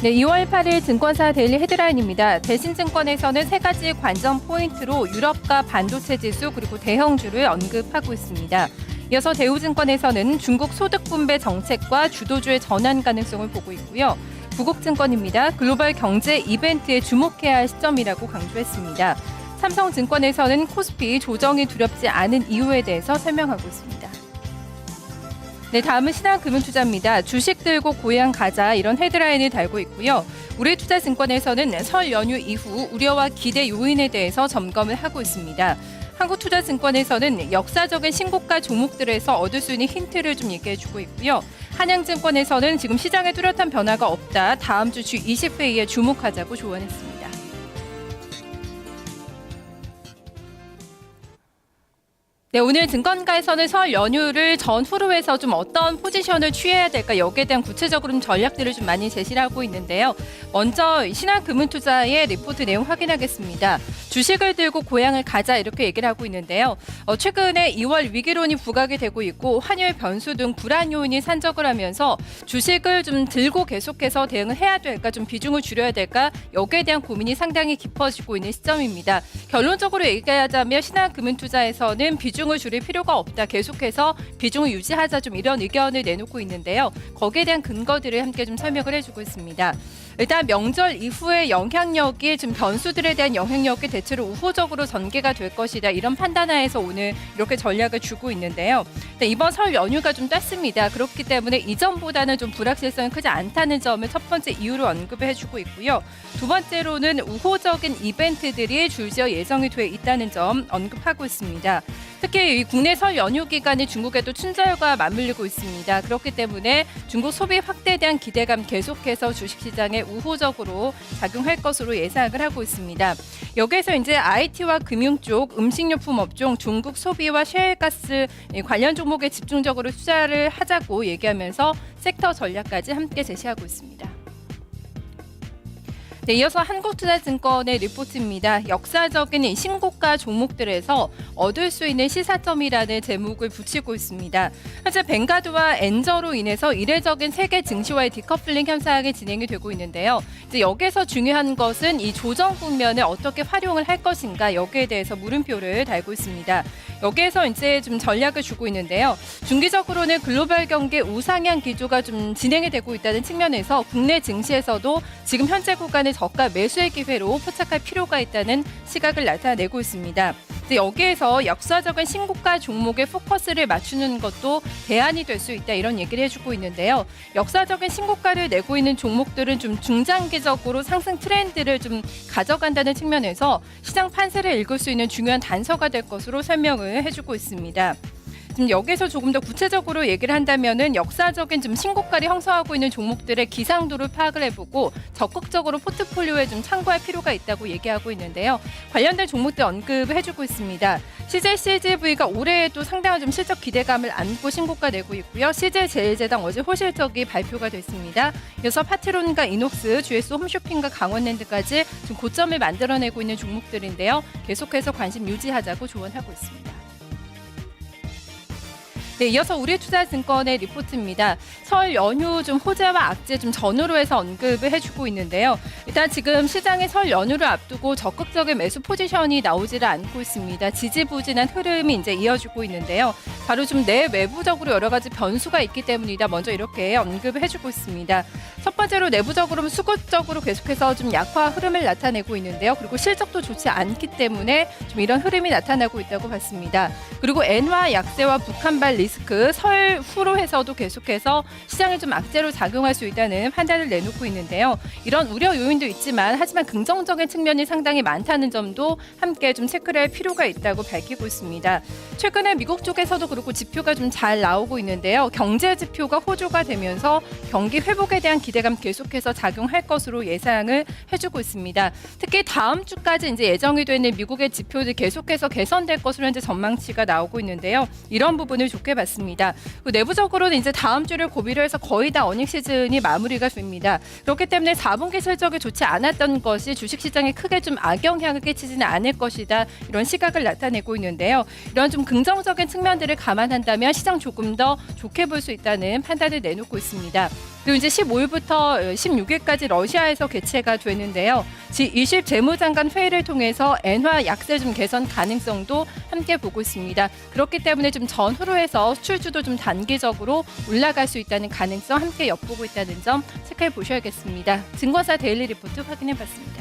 네, 2월 8일 증권사 데일리 헤드라인입니다. 대신증권에서는 세 가지 관전 포인트로 유럽과 반도체 지수 그리고 대형주를 언급하고 있습니다. 이어서 대우증권에서는 중국 소득 분배 정책과 주도주의 전환 가능성을 보고 있고요. 구국증권입니다. 글로벌 경제 이벤트에 주목해야 할 시점이라고 강조했습니다. 삼성증권에서는 코스피 조정이 두렵지 않은 이유에 대해서 설명하고 있습니다. 네, 다음은 신한금융투자입니다. 주식 들고 고향 가자 이런 헤드라인을 달고 있고요. 우리투자증권에서는 설 연휴 이후 우려와 기대 요인에 대해서 점검을 하고 있습니다. 한국투자증권에서는 역사적인 신고가 종목들에서 얻을 수 있는 힌트를 좀 얘기해주고 있고요. 한양증권에서는 지금 시장에 뚜렷한 변화가 없다. 다음 주 G20회의에 주목하자고 조언했습니다. 네, 오늘 증권가에서는 설 연휴를 전후로 해서 좀 어떤 포지션을 취해야 될까 여기에 대한 구체적으로 좀 전략들을 좀 많이 제시를 하고 있는데요. 먼저 신한금융투자의 리포트 내용 확인하겠습니다. 주식을 들고 고향을 가자 이렇게 얘기를 하고 있는데요. 최근에 2월 위기론이 부각이 되고 있고 환율 변수 등 불안 요인이 산적을 하면서 주식을 좀 들고 계속해서 대응을 해야 될까 좀 비중을 줄여야 될까 여기에 대한 고민이 상당히 깊어지고 있는 시점입니다. 결론적으로 얘기하자면 신한금융투자에서는 비중을 줄일 필요가 없다. 계속해서 비중을 유지하자 좀 이런 의견을 내놓고 있는데요. 거기에 대한 근거들을 함께 좀 설명을 해주고 있습니다. 일단 명절 이후의 영향력이 좀 변수들에 대한 영향력이 대체로 우호적으로 전개가 될 것이다. 이런 판단하에서 오늘 이렇게 전략을 주고 있는데요. 이번 설 연휴가 좀 땄습니다. 그렇기 때문에 이전보다는 좀 불확실성이 크지 않다는 점을 첫 번째 이유로 언급을 해주고 있고요. 두 번째로는 우호적인 이벤트들이 줄지어 예정이 돼 있다는 점 언급하고 있습니다. 특히 이 국내 설 연휴 기간이 중국에도 춘절과 맞물리고 있습니다. 그렇기 때문에 중국 소비 확대에 대한 기대감 계속해서 주식시장에 우호적으로 작용할 것으로 예상을 하고 있습니다. 여기에서 이제 IT와 금융 쪽, 음식료품 업종, 중국 소비와 셰일가스 관련 종목에 집중적으로 투자를 하자고 얘기하면서 섹터 전략까지 함께 제시하고 있습니다. 네, 이어서 한국투자증권의 리포트입니다. 역사적인 신고가 종목들에서 얻을 수 있는 시사점이라는 제목을 붙이고 있습니다. 현재 뱅가드와 엔저로 인해서 이례적인 세계 증시와의 디커플링 현상이 진행이 되고 있는데요. 이제 여기에서 중요한 것은 이 조정 국면을 어떻게 활용을 할 것인가 여기에 대해서 물음표를 달고 있습니다. 여기에서 이제 좀 전략을 주고 있는데요. 중기적으로는 글로벌 경기 우상향 기조가 좀 진행이 되고 있다는 측면에서 국내 증시에서도 지금 현재 구간의 저가 매수의 기회로 포착할 필요가 있다는 시각을 나타내고 있습니다. 여기에서 역사적인 신고가 종목에 포커스를 맞추는 것도 대안이 될 수 있다 이런 얘기를 해주고 있는데요. 역사적인 신고가를 내고 있는 종목들은 좀 중장기적으로 상승 트렌드를 좀 가져간다는 측면에서 시장 판세를 읽을 수 있는 중요한 단서가 될 것으로 설명을 해주고 있습니다. 지금 여기서 조금 더 구체적으로 얘기를 한다면은 역사적인 좀 신고가를 형성하고 있는 종목들의 기상도를 파악을 해보고 적극적으로 포트폴리오에 좀 참고할 필요가 있다고 얘기하고 있는데요. 관련된 종목들 언급을 해주고 있습니다. CJCGV가 올해에도 상당한 좀 실적 기대감을 안고 신고가 내고 있고요. CJ제일제당 어제 호실적이 발표가 됐습니다. 이어서 파트론과 이녹스, GS 홈쇼핑과 강원랜드까지 좀 고점을 만들어내고 있는 종목들인데요. 계속해서 관심 유지하자고 조언하고 있습니다. 네, 이어서 우리투자증권의 리포트입니다. 설 연휴 좀 호재와 악재 좀 전후로 해서 언급을 해주고 있는데요. 일단 지금 시장의 설 연휴를 앞두고 적극적인 매수 포지션이 나오지를 않고 있습니다. 지지부진한 흐름이 이제 이어지고 있는데요. 바로 좀 내외부적으로 여러 가지 변수가 있기 때문이다. 먼저 이렇게 언급을 해주고 있습니다. 첫 번째로 내부적으로는 수급적으로 계속해서 좀 약화 흐름을 나타내고 있는데요. 그리고 실적도 좋지 않기 때문에 좀 이런 흐름이 나타나고 있다고 봤습니다. 그리고 엔화 약세와 북한발 리스크 설 후로 해서도 계속해서 시장에 좀 악재로 작용할 수 있다는 판단을 내놓고 있는데요. 이런 우려 요인도 있지만 하지만 긍정적인 측면이 상당히 많다는 점도 함께 좀 체크를 할 필요가 있다고 밝히고 있습니다. 최근에 미국 쪽에서도 그렇고 지표가 좀 잘 나오고 있는데요. 경제 지표가 호조가 되면서 경기 회복에 대한 기대감 계속해서 작용할 것으로 예상을 해주고 있습니다. 특히 다음 주까지 이제 예정이 되는 미국의 지표들 계속해서 개선될 것으로 현재 전망치가 나오고 있는데요. 이런 부분을 좋게 봤습니다. 내부적으로는 이제 다음 주를 고비로 해서 거의 다 어닝 시즌이 마무리가 됩니다. 그렇기 때문에 4분기 실적이 좋지 않았던 것이 주식시장에 크게 좀 악영향을 끼치지는 않을 것이다. 이런 시각을 나타내고 있는데요. 이런 좀 긍정적인 측면들을 감안한다면 시장 조금 더 좋게 볼 수 있다는 판단을 내놓고 있습니다. 그리고 이제 15일부터 16일까지 러시아에서 개최가 되는데요. G20 재무장관 회의를 통해서 엔화 약세 좀 개선 가능성도 함께 보고 있습니다. 그렇기 때문에 좀 전후로해서 수출주도 좀 단기적으로 올라갈 수 있다는 가능성 함께 엿보고 있다는 점 체크해 보셔야겠습니다. 증권사 데일리 리포트 확인해 봤습니다.